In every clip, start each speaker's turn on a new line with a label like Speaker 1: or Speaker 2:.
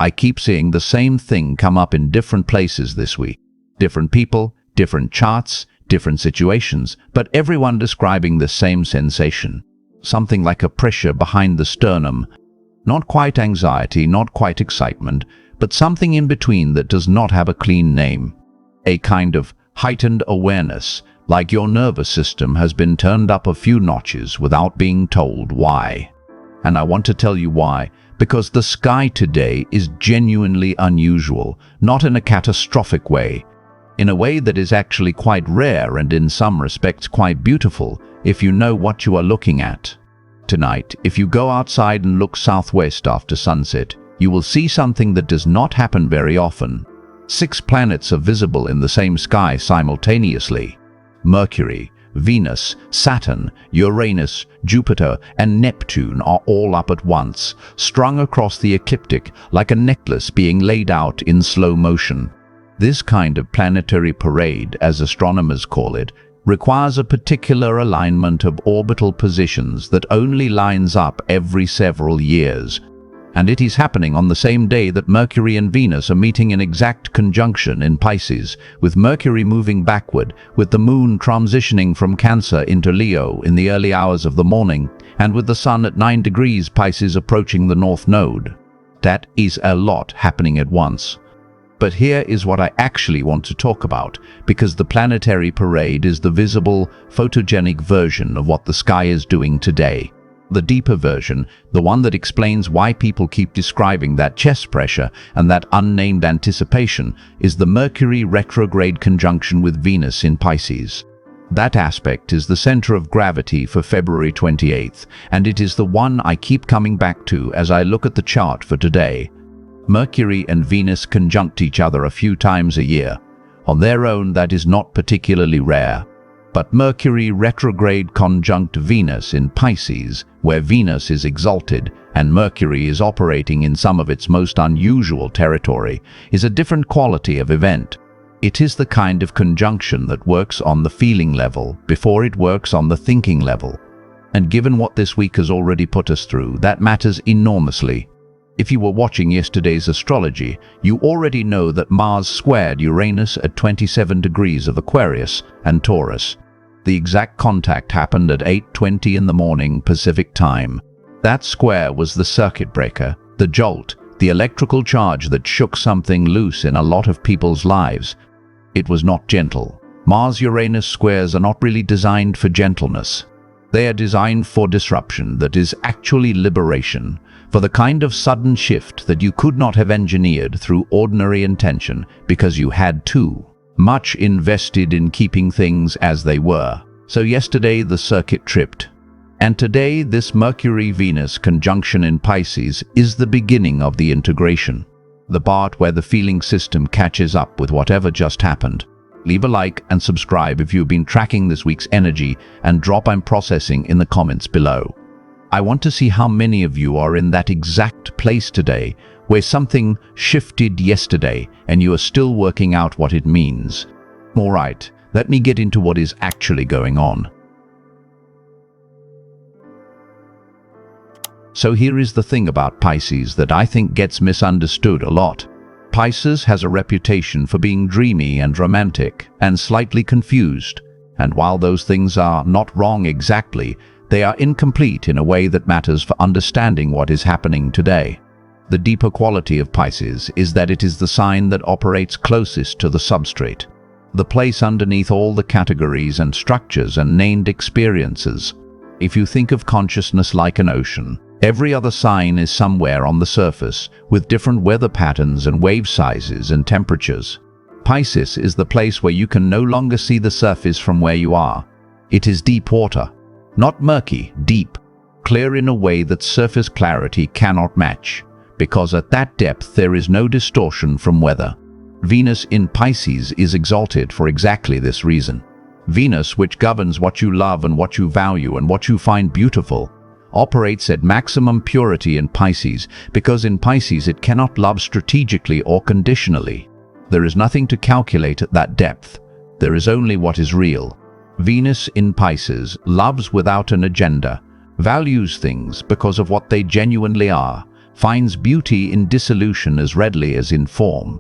Speaker 1: I keep seeing the same thing come up in different places this week. Different people, different charts, different situations, but everyone describing the same sensation. Something like a pressure behind the sternum. Not quite anxiety, not quite excitement, but something in between that does not have a clean name. A kind of heightened awareness, like your nervous system has been turned up a few notches without being told why. And I want to tell you why, because the sky today is genuinely unusual, not in a catastrophic way, in a way that is actually quite rare and in some respects quite beautiful if you know what you are looking at. Tonight, if you go outside and look southwest after sunset, you will see something that does not happen very often. 6 planets are visible in the same sky simultaneously. Mercury, Venus, Saturn, Uranus, Jupiter, and Neptune are all up at once, strung across the ecliptic like a necklace being laid out in slow motion. This kind of planetary parade, as astronomers call it, requires a particular alignment of orbital positions that only lines up every several years. And it is happening on the same day that Mercury and Venus are meeting in exact conjunction in Pisces, with Mercury moving backward, with the Moon transitioning from Cancer into Leo in the early hours of the morning, and with the Sun at 9 degrees Pisces approaching the North Node. That is a lot happening at once. But here is what I actually want to talk about, because the planetary parade is the visible, photogenic version of what the sky is doing today. The deeper version, the one that explains why people keep describing that chest pressure and that unnamed anticipation, is the Mercury retrograde conjunction with Venus in Pisces. That aspect is the center of gravity for February 28th, and it is the one I keep coming back to as I look at the chart for today. Mercury and Venus conjunct each other a few times a year. On their own, that is not particularly rare. But Mercury retrograde conjunct Venus in Pisces, where Venus is exalted and Mercury is operating in some of its most unusual territory, is a different quality of event. It is the kind of conjunction that works on the feeling level before it works on the thinking level. And given what this week has already put us through, that matters enormously. If you were watching yesterday's astrology, you already know that Mars squared Uranus at 27 degrees of Aquarius and Taurus. The exact contact happened at 8:20 in the morning Pacific time. That square was the circuit breaker, the jolt, the electrical charge that shook something loose in a lot of people's lives. It was not gentle. Mars-Uranus squares are not really designed for gentleness. They are designed for disruption that is actually liberation, for the kind of sudden shift that you could not have engineered through ordinary intention because you had too much invested in keeping things as they were. So yesterday the circuit tripped. And today this Mercury-Venus conjunction in Pisces is the beginning of the integration. The part where the feeling system catches up with whatever just happened. Leave a like and subscribe if you've been tracking this week's energy, and drop "I'm processing" in the comments below. I want to see how many of you are in that exact place today where something shifted yesterday and you are still working out what it means. All right, let me get into what is actually going on. So here is the thing about Pisces that I think gets misunderstood a lot. Pisces has a reputation for being dreamy and romantic and slightly confused, and while those things are not wrong exactly, they are incomplete in a way that matters for understanding what is happening today. The deeper quality of Pisces is that it is the sign that operates closest to the substrate, the place underneath all the categories and structures and named experiences. If you think of consciousness like an ocean, every other sign is somewhere on the surface, with different weather patterns and wave sizes and temperatures. Pisces is the place where you can no longer see the surface from where you are. It is deep water. Not murky, deep, clear in a way that surface clarity cannot match, because at that depth there is no distortion from weather. Venus in Pisces is exalted for exactly this reason. Venus, which governs what you love and what you value and what you find beautiful, operates at maximum purity in Pisces, because in Pisces it cannot love strategically or conditionally. There is nothing to calculate at that depth. There is only what is real. Venus in Pisces loves without an agenda, values things because of what they genuinely are, finds beauty in dissolution as readily as in form.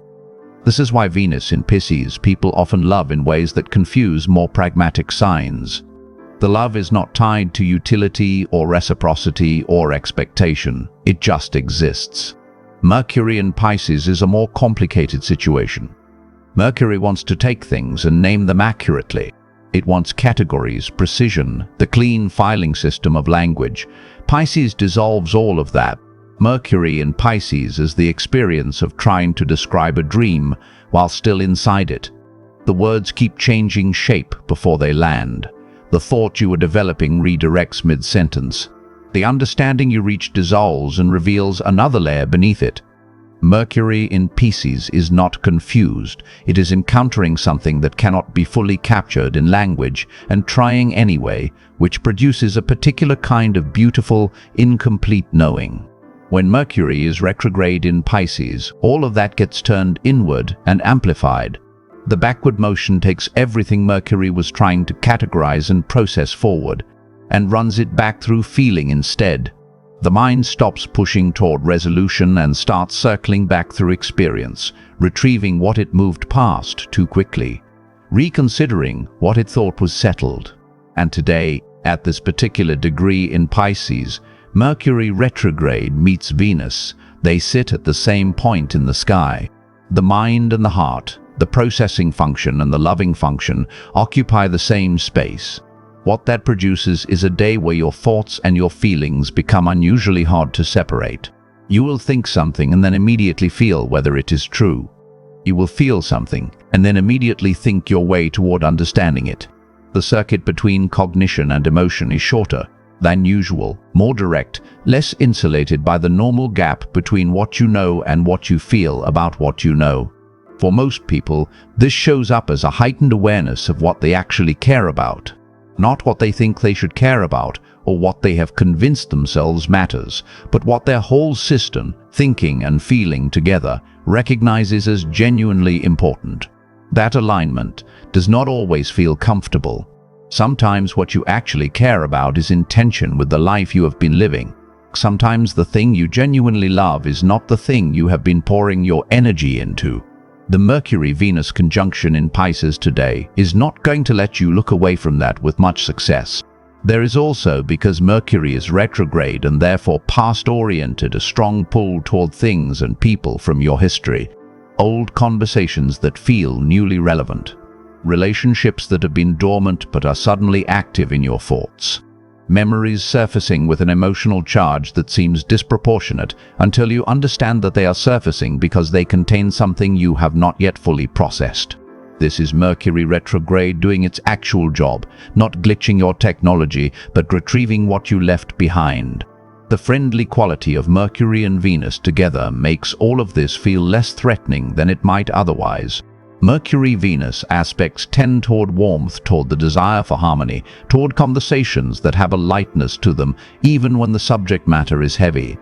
Speaker 1: This is why Venus in Pisces people often love in ways that confuse more pragmatic signs. The love is not tied to utility or reciprocity or expectation. It just exists. Mercury in Pisces is a more complicated situation. Mercury wants to take things and name them accurately. It wants categories, precision, the clean filing system of language. Pisces dissolves all of that. Mercury in Pisces is the experience of trying to describe a dream while still inside it. The words keep changing shape before they land. The thought you are developing redirects mid-sentence. The understanding you reach dissolves and reveals another layer beneath it. Mercury in Pisces is not confused. It is encountering something that cannot be fully captured in language and trying anyway, which produces a particular kind of beautiful, incomplete knowing. When Mercury is retrograde in Pisces, all of that gets turned inward and amplified. The backward motion takes everything Mercury was trying to categorize and process forward, and runs it back through feeling instead. The mind stops pushing toward resolution and starts circling back through experience, retrieving what it moved past too quickly, reconsidering what it thought was settled. And today, at this particular degree in Pisces, Mercury retrograde meets Venus. They sit at the same point in the sky. The mind and the heart, the processing function and the loving function, occupy the same space. What that produces is a day where your thoughts and your feelings become unusually hard to separate. You will think something and then immediately feel whether it is true. You will feel something and then immediately think your way toward understanding it. The circuit between cognition and emotion is shorter than usual, more direct, less insulated by the normal gap between what you know and what you feel about what you know. For most people, this shows up as a heightened awareness of what they actually care about, not what they think they should care about or what they have convinced themselves matters, but what their whole system, thinking and feeling together, recognizes as genuinely important. That alignment does not always feel comfortable. Sometimes what you actually care about is in tension with the life you have been living. Sometimes the thing you genuinely love is not the thing you have been pouring your energy into. The Mercury-Venus conjunction in Pisces today is not going to let you look away from that with much success. There is also, because Mercury is retrograde and therefore past-oriented, a strong pull toward things and people from your history. Old conversations that feel newly relevant. Relationships that have been dormant but are suddenly active in your thoughts. Memories surfacing with an emotional charge that seems disproportionate until you understand that they are surfacing because they contain something you have not yet fully processed. This is Mercury retrograde doing its actual job, not glitching your technology, but retrieving what you left behind. The friendly quality of Mercury and Venus together makes all of this feel less threatening than it might otherwise. Mercury-Venus aspects tend toward warmth, toward the desire for harmony, toward conversations that have a lightness to them, even when the subject matter is heavy.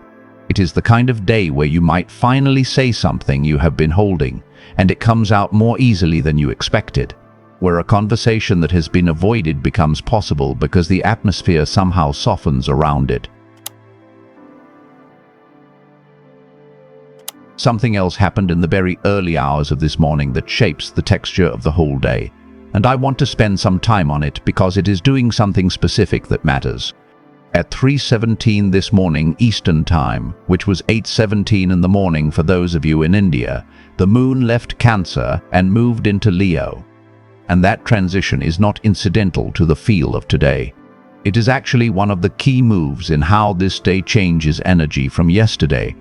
Speaker 1: It is the kind of day where you might finally say something you have been holding, and it comes out more easily than you expected. Where a conversation that has been avoided becomes possible because the atmosphere somehow softens around it. Something else happened in the very early hours of this morning that shapes the texture of the whole day, and I want to spend some time on it because it is doing something specific that matters. At 3:17 this morning Eastern Time, which was 8:17 in the morning for those of you in India, the moon left Cancer and moved into Leo. And that transition is not incidental to the feel of today. It is actually one of the key moves in how this day changes energy from yesterday.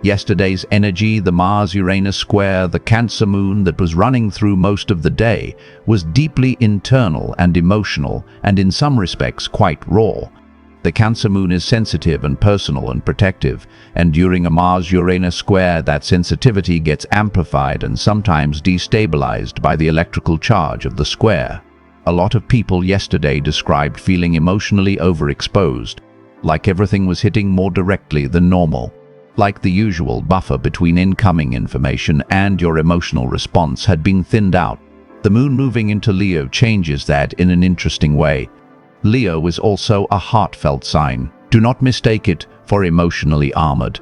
Speaker 1: Yesterday's energy, the Mars-Uranus square, the Cancer moon that was running through most of the day, was deeply internal and emotional, and in some respects quite raw. The Cancer moon is sensitive and personal and protective, and during a Mars-Uranus square that sensitivity gets amplified and sometimes destabilized by the electrical charge of the square. A lot of people yesterday described feeling emotionally overexposed, like everything was hitting more directly than normal. Like the usual buffer between incoming information and your emotional response had been thinned out. The moon moving into Leo changes that in an interesting way. Leo is also a heartfelt sign. Do not mistake it for emotionally armored.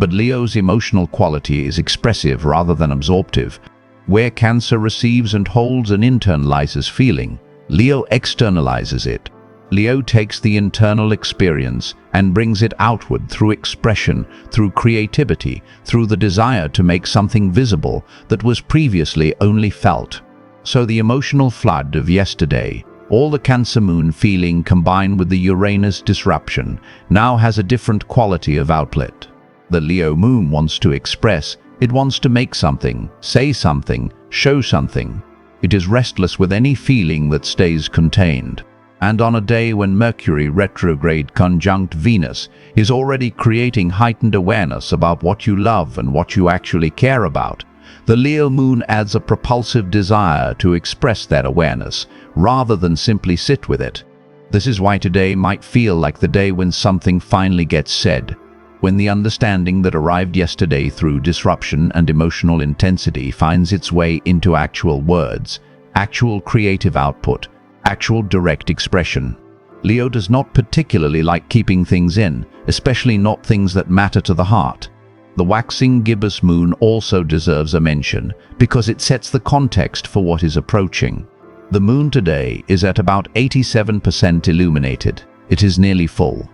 Speaker 1: But Leo's emotional quality is expressive rather than absorptive. Where Cancer receives and holds and internalizes feeling, Leo externalizes it. Leo takes the internal experience and brings it outward through expression, through creativity, through the desire to make something visible that was previously only felt. So the emotional flood of yesterday, all the Cancer moon feeling combined with the Uranus disruption, now has a different quality of outlet. The Leo moon wants to express, it wants to make something, say something, show something. It is restless with any feeling that stays contained. And on a day when Mercury retrograde conjunct Venus is already creating heightened awareness about what you love and what you actually care about, the Leo moon adds a propulsive desire to express that awareness, rather than simply sit with it. This is why today might feel like the day when something finally gets said, when the understanding that arrived yesterday through disruption and emotional intensity finds its way into actual words, actual creative output, actual direct expression. Leo does not particularly like keeping things in, especially not things that matter to the heart. The waxing gibbous moon also deserves a mention because it sets the context for what is approaching. The moon today is at about 87% illuminated. It is nearly full.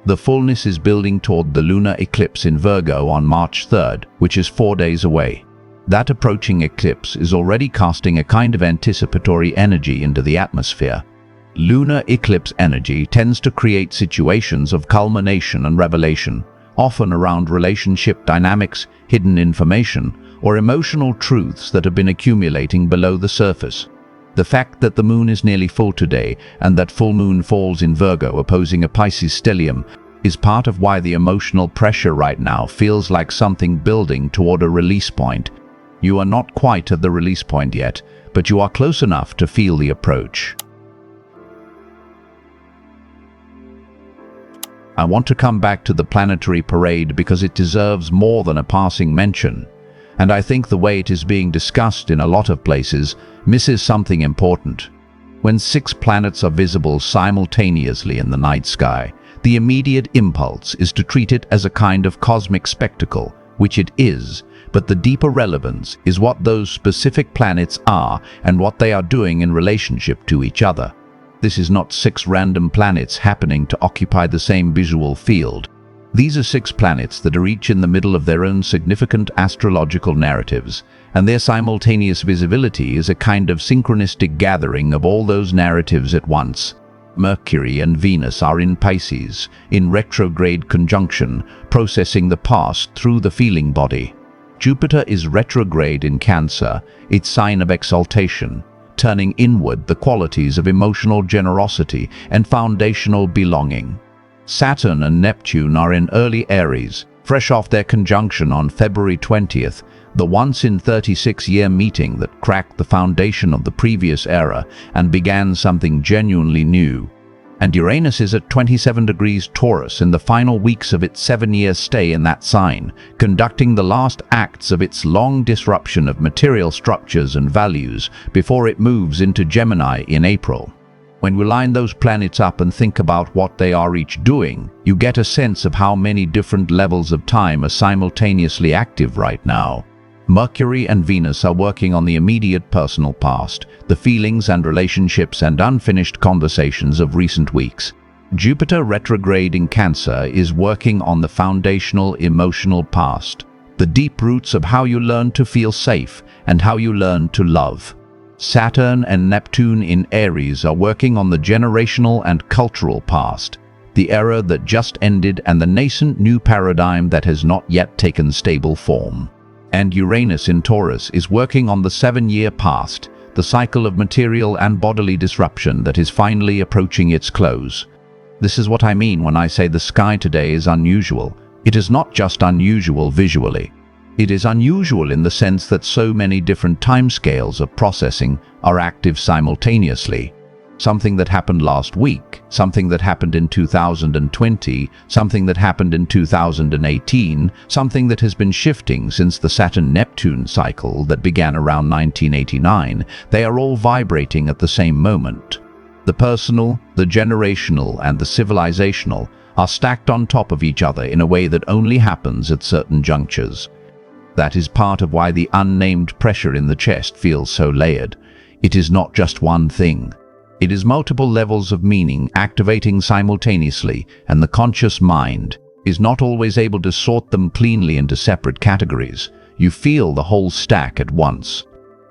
Speaker 1: The fullness is building toward the lunar eclipse in Virgo on March 3rd, which is 4 days away. That approaching eclipse is already casting a kind of anticipatory energy into the atmosphere. Lunar eclipse energy tends to create situations of culmination and revelation, often around relationship dynamics, hidden information, or emotional truths that have been accumulating below the surface. The fact that the moon is nearly full today and that full moon falls in Virgo opposing a Pisces stellium is part of why the emotional pressure right now feels like something building toward a release point. You are not quite at the release point yet, but you are close enough to feel the approach. I want to come back to the planetary parade because it deserves more than a passing mention. And I think the way it is being discussed in a lot of places misses something important. When 6 planets are visible simultaneously in the night sky, the immediate impulse is to treat it as a kind of cosmic spectacle, which it is, but the deeper relevance is what those specific planets are and what they are doing in relationship to each other. This is not 6 random planets happening to occupy the same visual field. These are 6 planets that are each in the middle of their own significant astrological narratives, and their simultaneous visibility is a kind of synchronistic gathering of all those narratives at once. Mercury and Venus are in Pisces, in retrograde conjunction, processing the past through the feeling body. Jupiter is retrograde in Cancer, its sign of exaltation, turning inward the qualities of emotional generosity and foundational belonging. Saturn and Neptune are in early Aries, fresh off their conjunction on February 20th, the once-in-36-year meeting that cracked the foundation of the previous era and began something genuinely new. And Uranus is at 27 degrees Taurus in the final weeks of its 7-year stay in that sign, conducting the last acts of its long disruption of material structures and values before it moves into Gemini in April. When we line those planets up and think about what they are each doing, you get a sense of how many different levels of time are simultaneously active right now. Mercury and Venus are working on the immediate personal past, the feelings and relationships and unfinished conversations of recent weeks. Jupiter retrograde in Cancer is working on the foundational emotional past, the deep roots of how you learn to feel safe and how you learn to love. Saturn and Neptune in Aries are working on the generational and cultural past, the era that just ended and the nascent new paradigm that has not yet taken stable form. And Uranus in Taurus is working on the 7-year past, the cycle of material and bodily disruption that is finally approaching its close. This is what I mean when I say the sky today is unusual. It is not just unusual visually. It is unusual in the sense that so many different timescales of processing are active simultaneously. Something that happened last week, something that happened in 2020, something that happened in 2018, something that has been shifting since the Saturn-Neptune cycle that began around 1989, they are all vibrating at the same moment. The personal, the generational, and the civilizational are stacked on top of each other in a way that only happens at certain junctures. That is part of why the unnamed pressure in the chest feels so layered. It is not just one thing. It is multiple levels of meaning activating simultaneously, and the conscious mind is not always able to sort them cleanly into separate categories. You feel the whole stack at once.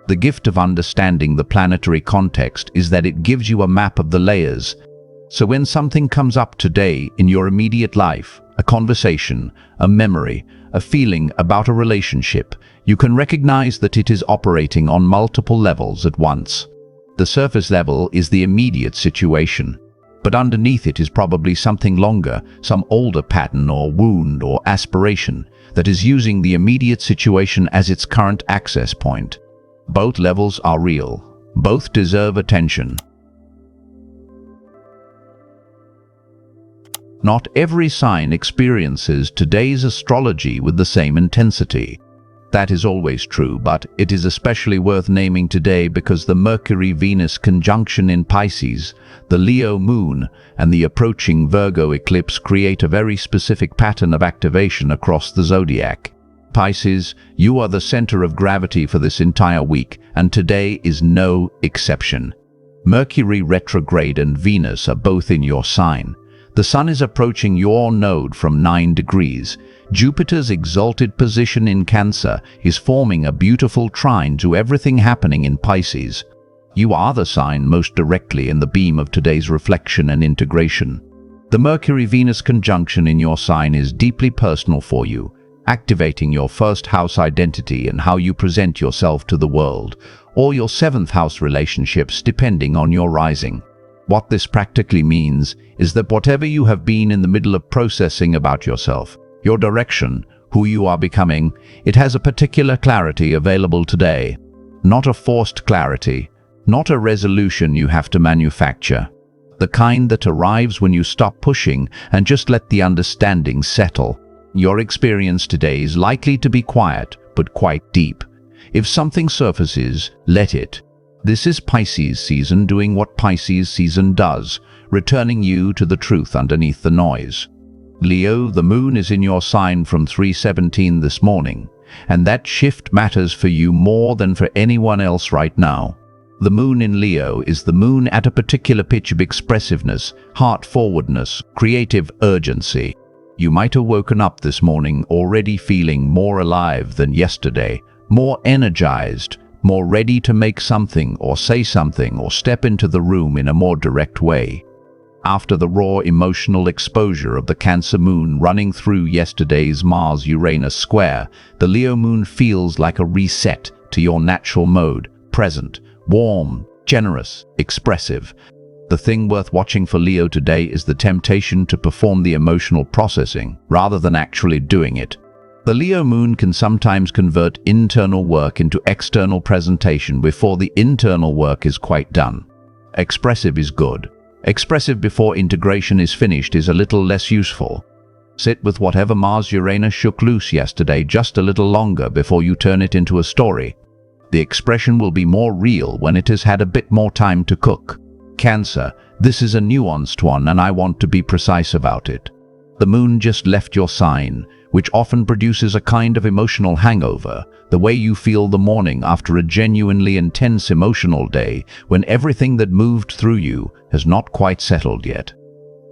Speaker 1: The gift of understanding the planetary context is that it gives you a map of the layers. So when something comes up today in your immediate life, a conversation, a memory, a feeling about a relationship, you can recognize that it is operating on multiple levels at once. The surface level is the immediate situation, but underneath it is probably something longer, some older pattern or wound or aspiration that is using the immediate situation as its current access point. Both levels are real. Both deserve attention. Not every sign experiences today's astrology with the same intensity. That is always true, but it is especially worth naming today because the Mercury-Venus conjunction in Pisces, the Leo moon, and the approaching Virgo eclipse create a very specific pattern of activation across the zodiac. Pisces, you are the center of gravity for this entire week, and today is no exception. Mercury retrograde and Venus are both in your sign. The Sun is approaching your node from 9 degrees. Jupiter's exalted position in Cancer is forming a beautiful trine to everything happening in Pisces. You are the sign most directly in the beam of today's reflection and integration. The Mercury-Venus conjunction in your sign is deeply personal for you, activating your first house identity and how you present yourself to the world, or your 7th house relationships depending on your rising. What this practically means is that whatever you have been in the middle of processing about yourself, your direction, who you are becoming, it has a particular clarity available today. Not a forced clarity, not a resolution you have to manufacture. The kind that arrives when you stop pushing and just let the understanding settle. Your experience today is likely to be quiet, but quite deep. If something surfaces, let it. This is Pisces season doing what Pisces season does, returning you to the truth underneath the noise. Leo, the moon is in your sign from 3:17 this morning, and that shift matters for you more than for anyone else right now. The moon in Leo is the moon at a particular pitch of expressiveness, heart-forwardness, creative urgency. You might have woken up this morning already feeling more alive than yesterday, more energized, more ready to make something or say something or step into the room in a more direct way. After the raw emotional exposure of the Cancer moon running through yesterday's Mars-Uranus square, the Leo moon feels like a reset to your natural mode, present, warm, generous, expressive. The thing worth watching for Leo today is the temptation to perform the emotional processing rather than actually doing it. The Leo moon can sometimes convert internal work into external presentation before the internal work is quite done. Expressive is good. Expressive before integration is finished is a little less useful. Sit with whatever Mars-Uranus shook loose yesterday just a little longer before you turn it into a story. The expression will be more real when it has had a bit more time to cook. Cancer, this is a nuanced one and I want to be precise about it. The moon just left your sign, which often produces a kind of emotional hangover, the way you feel the morning after a genuinely intense emotional day when everything that moved through you has not quite settled yet.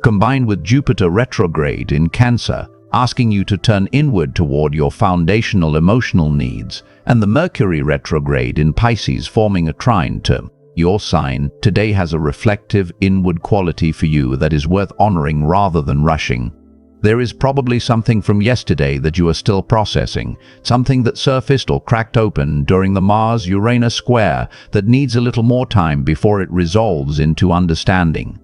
Speaker 1: Combined with Jupiter retrograde in Cancer, asking you to turn inward toward your foundational emotional needs, and the Mercury retrograde in Pisces forming a trine to your sign, today has a reflective, inward quality for you that is worth honoring rather than rushing. There is probably something from yesterday that you are still processing, something that surfaced or cracked open during the Mars-Uranus square that needs a little more time before it resolves into understanding.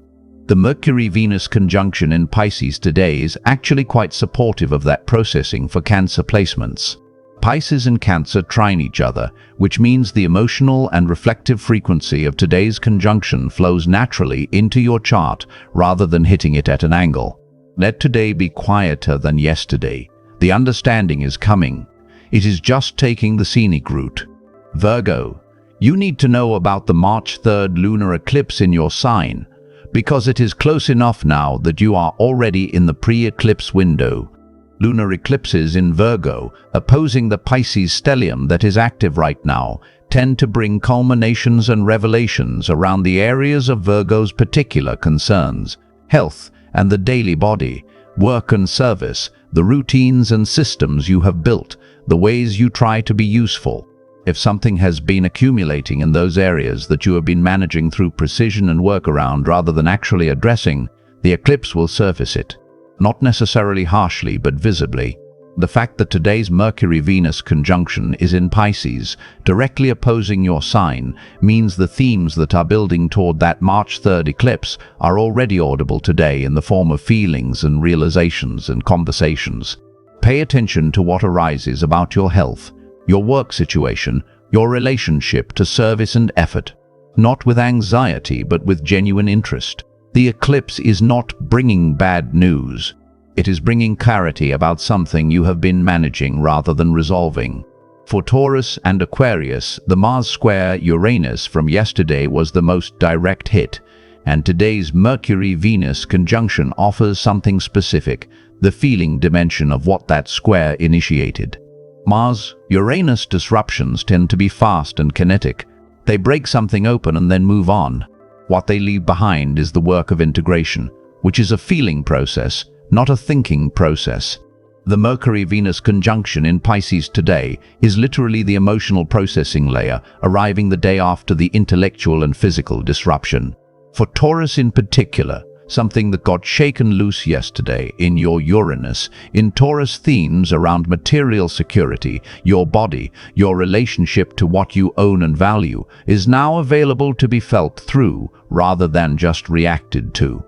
Speaker 1: The Mercury-Venus conjunction in Pisces today is actually quite supportive of that processing for Cancer placements. Pisces and Cancer trine each other, which means the emotional and reflective frequency of today's conjunction flows naturally into your chart rather than hitting it at an angle. Let today be quieter than yesterday. The understanding is coming. It is just taking the scenic route. Virgo, you need to know about the March 3rd lunar eclipse in your sign. because it is close enough now that you are already in the pre-eclipse window. Lunar eclipses in Virgo, opposing the Pisces stellium that is active right now, tend to bring culminations and revelations around the areas of Virgo's particular concerns: health and the daily body, work and service, the routines and systems you have built, the ways you try to be useful. If something has been accumulating in those areas that you have been managing through precision and workaround rather than actually addressing, the eclipse will surface it. Not necessarily harshly, but visibly. The fact that today's Mercury-Venus conjunction is in Pisces, directly opposing your sign, means the themes that are building toward that March 3rd eclipse are already audible today in the form of feelings and realizations and conversations. Pay attention to what arises about your health, your work situation, your relationship to service and effort, not with anxiety but with genuine interest. The eclipse is not bringing bad news. It is bringing clarity about something you have been managing rather than resolving. For Taurus and Aquarius, the Mars-Uranus from yesterday was the most direct hit, and today's Mercury-Venus conjunction offers something specific, the feeling dimension of what that square initiated. Mars-Uranus disruptions tend to be fast and kinetic. They break something open and then move on. What they leave behind is the work of integration, which is a feeling process, not a thinking process. The Mercury-Venus conjunction in Pisces today is literally the emotional processing layer, arriving the day after the intellectual and physical disruption. For Taurus in particular, something that got shaken loose yesterday in your Uranus, in Taurus themes around material security, your body, your relationship to what you own and value, is now available to be felt through rather than just reacted to.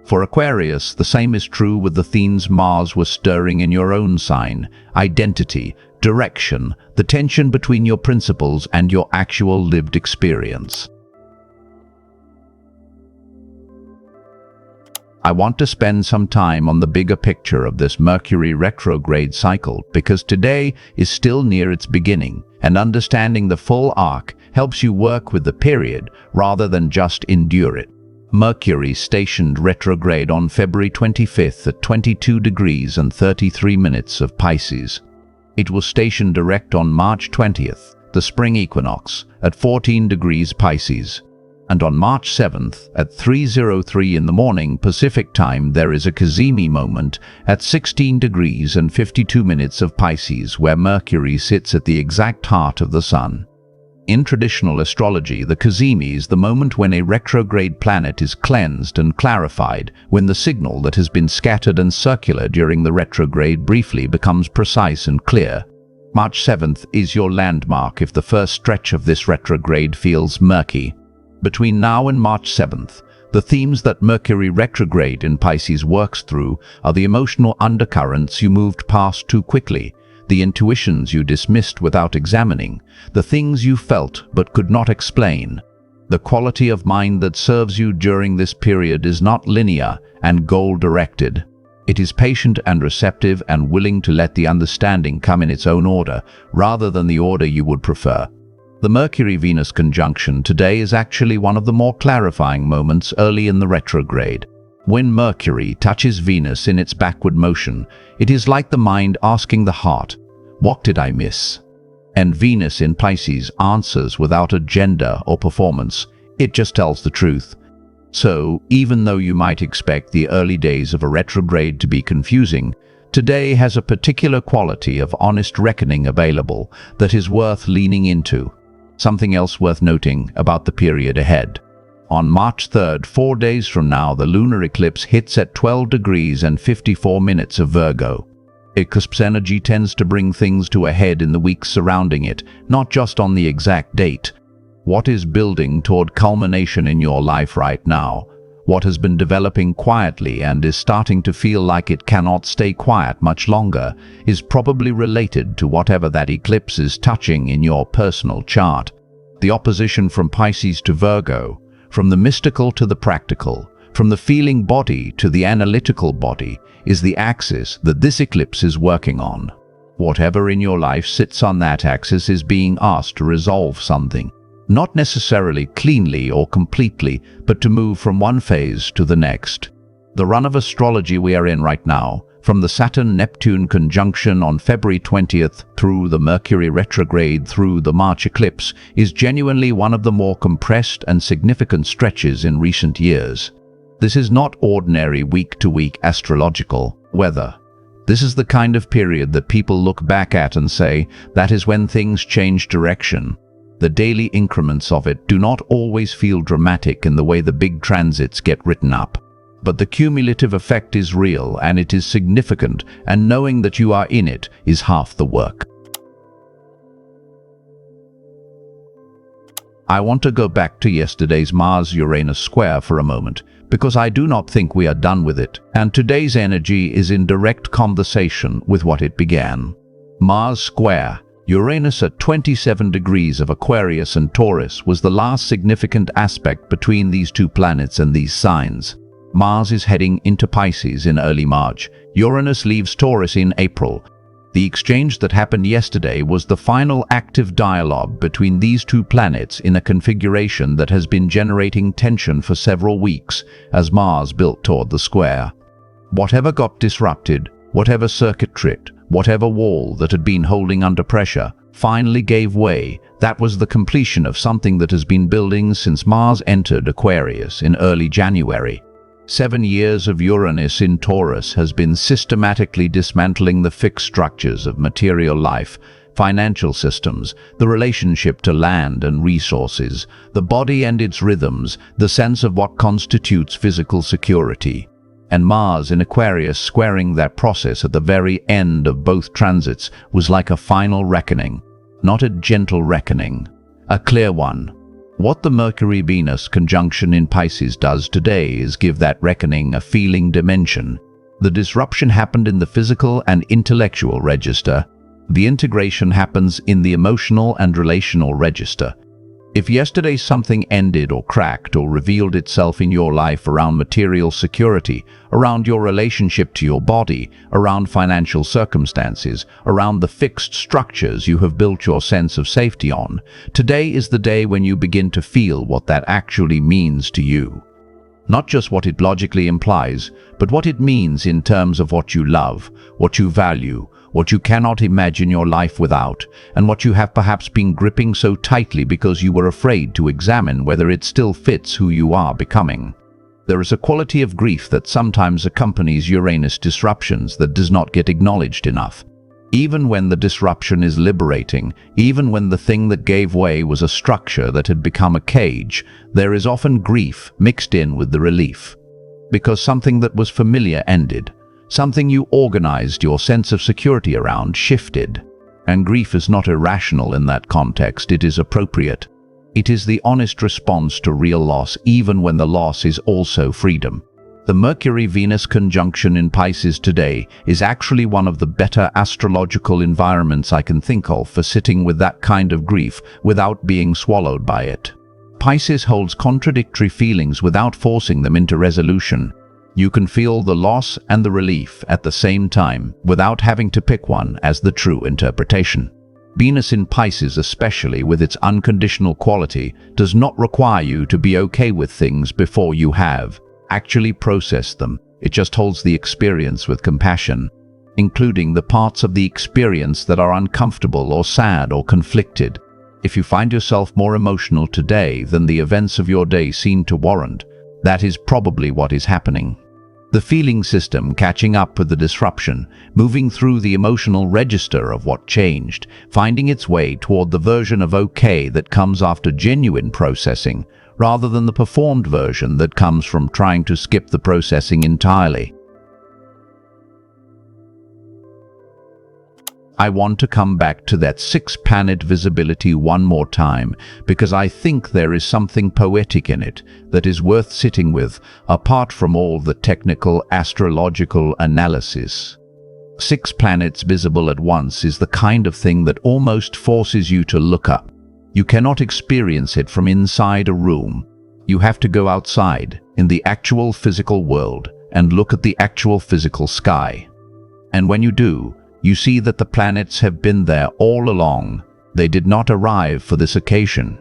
Speaker 1: For Aquarius, the same is true with the themes Mars was stirring in your own sign: identity, direction, the tension between your principles and your actual lived experience. I want to spend some time on the bigger picture of this Mercury retrograde cycle because today is still near its beginning, and understanding the full arc helps you work with the period rather than just endure it. Mercury stationed retrograde on February 25th at 22 degrees and 33 minutes of Pisces. It will station direct on March 20th, the spring equinox, at 14 degrees Pisces. And on March 7th, at 3:03 in the morning Pacific time, there is a Cazimi moment at 16 degrees and 52 minutes of Pisces, where Mercury sits at the exact heart of the Sun. In traditional astrology, the Cazimi is the moment when a retrograde planet is cleansed and clarified, when the signal that has been scattered and circular during the retrograde briefly becomes precise and clear. March 7th is your landmark if the first stretch of this retrograde feels murky. Between now and March 7th, the themes that Mercury retrograde in Pisces works through are the emotional undercurrents you moved past too quickly, the intuitions you dismissed without examining, the things you felt but could not explain. The quality of mind that serves you during this period is not linear and goal-directed. It is patient and receptive and willing to let the understanding come in its own order, rather than the order you would prefer. The Mercury-Venus conjunction today is actually one of the more clarifying moments early in the retrograde. When Mercury touches Venus in its backward motion, it is like the mind asking the heart, "What did I miss?" And Venus in Pisces answers without agenda or performance. It just tells the truth. So, even though you might expect the early days of a retrograde to be confusing, today has a particular quality of honest reckoning available that is worth leaning into. Something else worth noting about the period ahead. On March 3rd, 4 days from now, the lunar eclipse hits at 12 degrees and 54 minutes of Virgo. Eclipse energy tends to bring things to a head in the weeks surrounding it, not just on the exact date. What is building toward culmination in your life right now? What has been developing quietly and is starting to feel like it cannot stay quiet much longer is probably related to whatever that eclipse is touching in your personal chart. The opposition from Pisces to Virgo, from the mystical to the practical, from the feeling body to the analytical body, is the axis that this eclipse is working on. Whatever in your life sits on that axis is being asked to resolve something. Not necessarily cleanly or completely, but to move from one phase to the next. The run of astrology we are in right now, from the Saturn-Neptune conjunction on February 20th through the Mercury retrograde through the March eclipse, is genuinely one of the more compressed and significant stretches in recent years. This is not ordinary week-to-week astrological weather. This is the kind of period that people look back at and say, that is when things change direction. The daily increments of it do not always feel dramatic in the way the big transits get written up. But the cumulative effect is real and it is significant, and knowing that you are in it is half the work. I want to go back to yesterday's Mars-Uranus square for a moment, because I do not think we are done with it, and today's energy is in direct conversation with what it began. Mars square, Uranus at 27 degrees of Aquarius and Taurus, was the last significant aspect between these two planets and these signs. Mars is heading into Pisces in early March. Uranus leaves Taurus in April. The exchange that happened yesterday was the final active dialogue between these two planets in a configuration that has been generating tension for several weeks as Mars built toward the square. Whatever got disrupted, whatever circuit tripped, whatever wall that had been holding under pressure, finally gave way. That was the completion of something that has been building since Mars entered Aquarius in early January. 7 years of Uranus in Taurus has been systematically dismantling the fixed structures of material life, financial systems, the relationship to land and resources, the body and its rhythms, the sense of what constitutes physical security. And Mars in Aquarius squaring that process at the very end of both transits was like a final reckoning. Not a gentle reckoning, a clear one. What the Mercury-Venus conjunction in Pisces does today is give that reckoning a feeling dimension. The disruption happened in the physical and intellectual register. The integration happens in the emotional and relational register. If yesterday something ended or cracked or revealed itself in your life around material security, around your relationship to your body, around financial circumstances, around the fixed structures you have built your sense of safety on, today is the day when you begin to feel what that actually means to you. Not just what it logically implies, but what it means in terms of what you love, what you value, what you cannot imagine your life without, and what you have perhaps been gripping so tightly because you were afraid to examine whether it still fits who you are becoming. There is a quality of grief that sometimes accompanies Uranus disruptions that does not get acknowledged enough. Even when the disruption is liberating, even when the thing that gave way was a structure that had become a cage, there is often grief mixed in with the relief. Because something that was familiar ended. Something you organized your sense of security around shifted. And grief is not irrational in that context, it is appropriate. It is the honest response to real loss, even when the loss is also freedom. The Mercury-Venus conjunction in Pisces today is actually one of the better astrological environments I can think of for sitting with that kind of grief without being swallowed by it. Pisces holds contradictory feelings without forcing them into resolution. You can feel the loss and the relief at the same time without having to pick one as the true interpretation. Venus in Pisces, especially with its unconditional quality, does not require you to be okay with things before you have actually processed them. It just holds the experience with compassion, including the parts of the experience that are uncomfortable or sad or conflicted. If you find yourself more emotional today than the events of your day seem to warrant, that is probably what is happening. The feeling system catching up with the disruption, moving through the emotional register of what changed, finding its way toward the version of okay that comes after genuine processing, rather than the performed version that comes from trying to skip the processing entirely. I want to come back to that 6-planet visibility one more time because I think there is something poetic in it that is worth sitting with, apart from all the technical astrological analysis. 6 planets visible at once is the kind of thing that almost forces you to look up. You cannot experience it from inside a room. You have to go outside, in the actual physical world, and look at the actual physical sky. And when you do, you see that the planets have been there all along. They did not arrive for this occasion.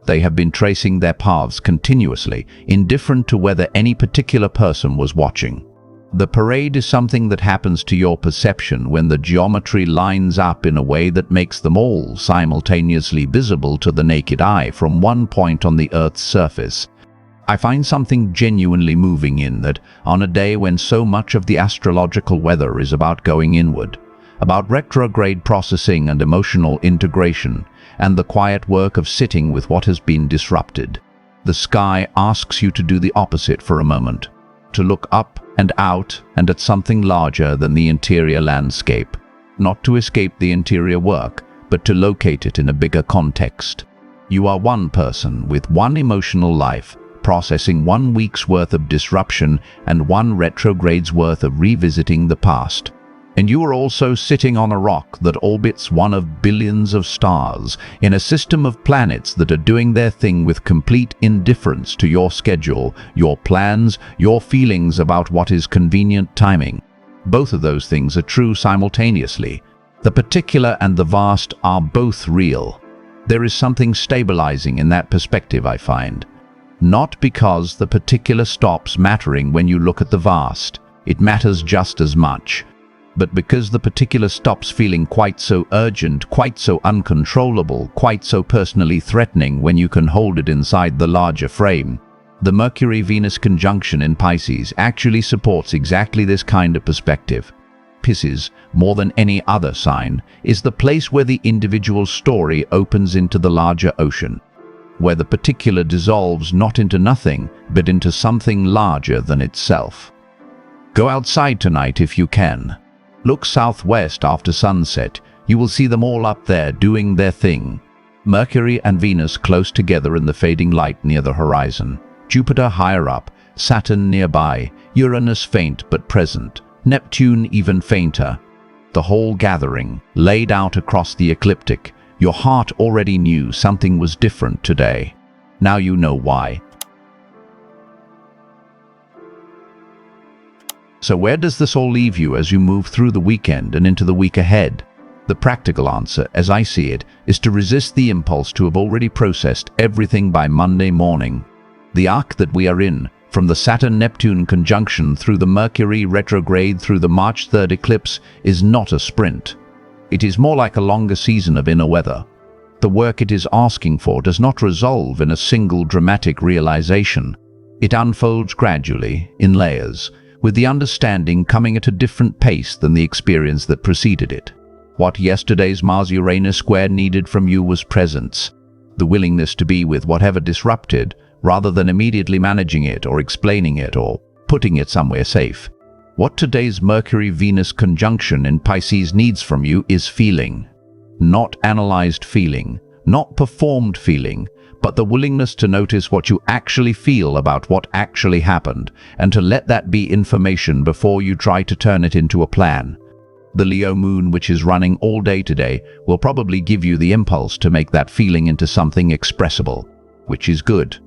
Speaker 1: They have been tracing their paths continuously, indifferent to whether any particular person was watching. The parade is something that happens to your perception when the geometry lines up in a way that makes them all simultaneously visible to the naked eye from one point on the Earth's surface. I find something genuinely moving in that, on a day when so much of the astrological weather is about going inward, about retrograde processing and emotional integration, and the quiet work of sitting with what has been disrupted, the sky asks you to do the opposite for a moment, to look up and out and at something larger than the interior landscape, not to escape the interior work, but to locate it in a bigger context. You are one person with one emotional life, processing 1 week's worth of disruption and 1 retrograde's worth of revisiting the past. And you are also sitting on a rock that orbits one of billions of stars, in a system of planets that are doing their thing with complete indifference to your schedule, your plans, your feelings about what is convenient timing. Both of those things are true simultaneously. The particular and the vast are both real. There is something stabilizing in that perspective, I find. Not because the particular stops mattering when you look at the vast. It matters just as much. But because the particular stops feeling quite so urgent, quite so uncontrollable, quite so personally threatening when you can hold it inside the larger frame. The Mercury-Venus conjunction in Pisces actually supports exactly this kind of perspective. Pisces, more than any other sign, is the place where the individual story opens into the larger ocean, where the particular dissolves not into nothing, but into something larger than itself. Go outside tonight if you can. Look southwest after sunset. You will see them all up there doing their thing. Mercury and Venus close together in the fading light near the horizon. Jupiter higher up, Saturn nearby, Uranus faint but present, Neptune even fainter. The whole gathering, laid out across the ecliptic. Your heart already knew something was different today. Now you know why. So where does this all leave you as you move through the weekend and into the week ahead? The practical answer, as I see it, is to resist the impulse to have already processed everything by Monday morning. The arc that we are in, from the Saturn-Neptune conjunction through the Mercury retrograde through the March 3rd eclipse, is not a sprint. It is more like a longer season of inner weather. The work it is asking for does not resolve in a single dramatic realization. It unfolds gradually, in layers, with the understanding coming at a different pace than the experience that preceded it. What yesterday's Mars-Uranus square needed from you was presence, the willingness to be with whatever disrupted, rather than immediately managing it or explaining it or putting it somewhere safe. What today's Mercury-Venus conjunction in Pisces needs from you is feeling. Not analyzed feeling, not performed feeling, but the willingness to notice what you actually feel about what actually happened, and to let that be information before you try to turn it into a plan. The Leo moon, which is running all day today, will probably give you the impulse to make that feeling into something expressible, which is good.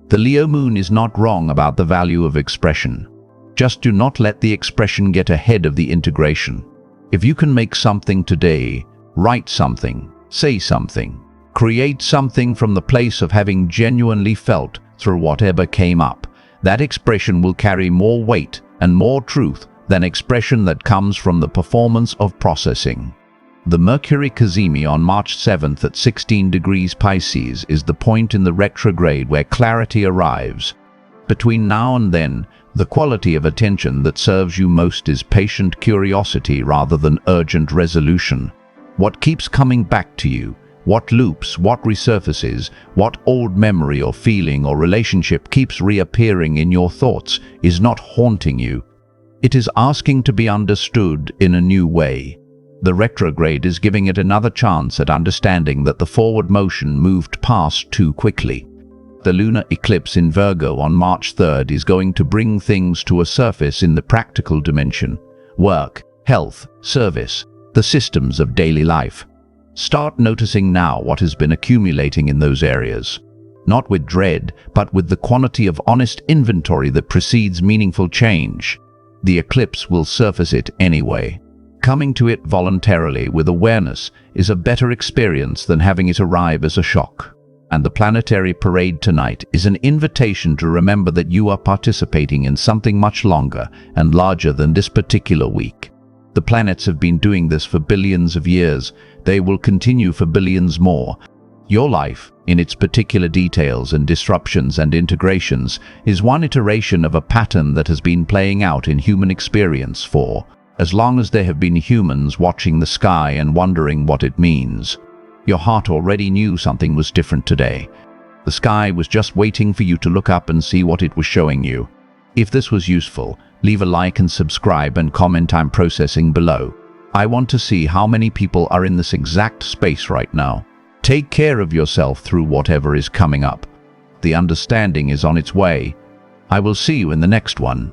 Speaker 1: The Leo moon is not wrong about the value of expression. Just do not let the expression get ahead of the integration. If you can make something today, write something, say something, create something from the place of having genuinely felt through whatever came up, that expression will carry more weight and more truth than expression that comes from the performance of processing. The Mercury cazimi on March 7th at 16 degrees Pisces is the point in the retrograde where clarity arrives. Between now and then, the quality of attention that serves you most is patient curiosity rather than urgent resolution. What keeps coming back to you? What loops, what resurfaces, what old memory or feeling or relationship keeps reappearing in your thoughts is not haunting you. It is asking to be understood in a new way. The retrograde is giving it another chance at understanding that the forward motion moved past too quickly. The lunar eclipse in Virgo on March 3rd is going to bring things to a surface in the practical dimension: work, health, service, the systems of daily life. Start noticing now what has been accumulating in those areas. Not with dread, but with the quantity of honest inventory that precedes meaningful change. The eclipse will surface it anyway. Coming to it voluntarily with awareness is a better experience than having it arrive as a shock. And the planetary parade tonight is an invitation to remember that you are participating in something much longer and larger than this particular week. The planets have been doing this for billions of years. They will continue for billions more. Your life, in its particular details and disruptions and integrations, is one iteration of a pattern that has been playing out in human experience for as long as there have been humans watching the sky and wondering what it means. Your heart already knew something was different today. The sky was just waiting for you to look up and see what it was showing you. If this was useful, leave a like and subscribe and comment "I'm processing" below. I want to see how many people are in this exact space right now. Take care of yourself through whatever is coming up. The understanding is on its way. I will see you in the next one.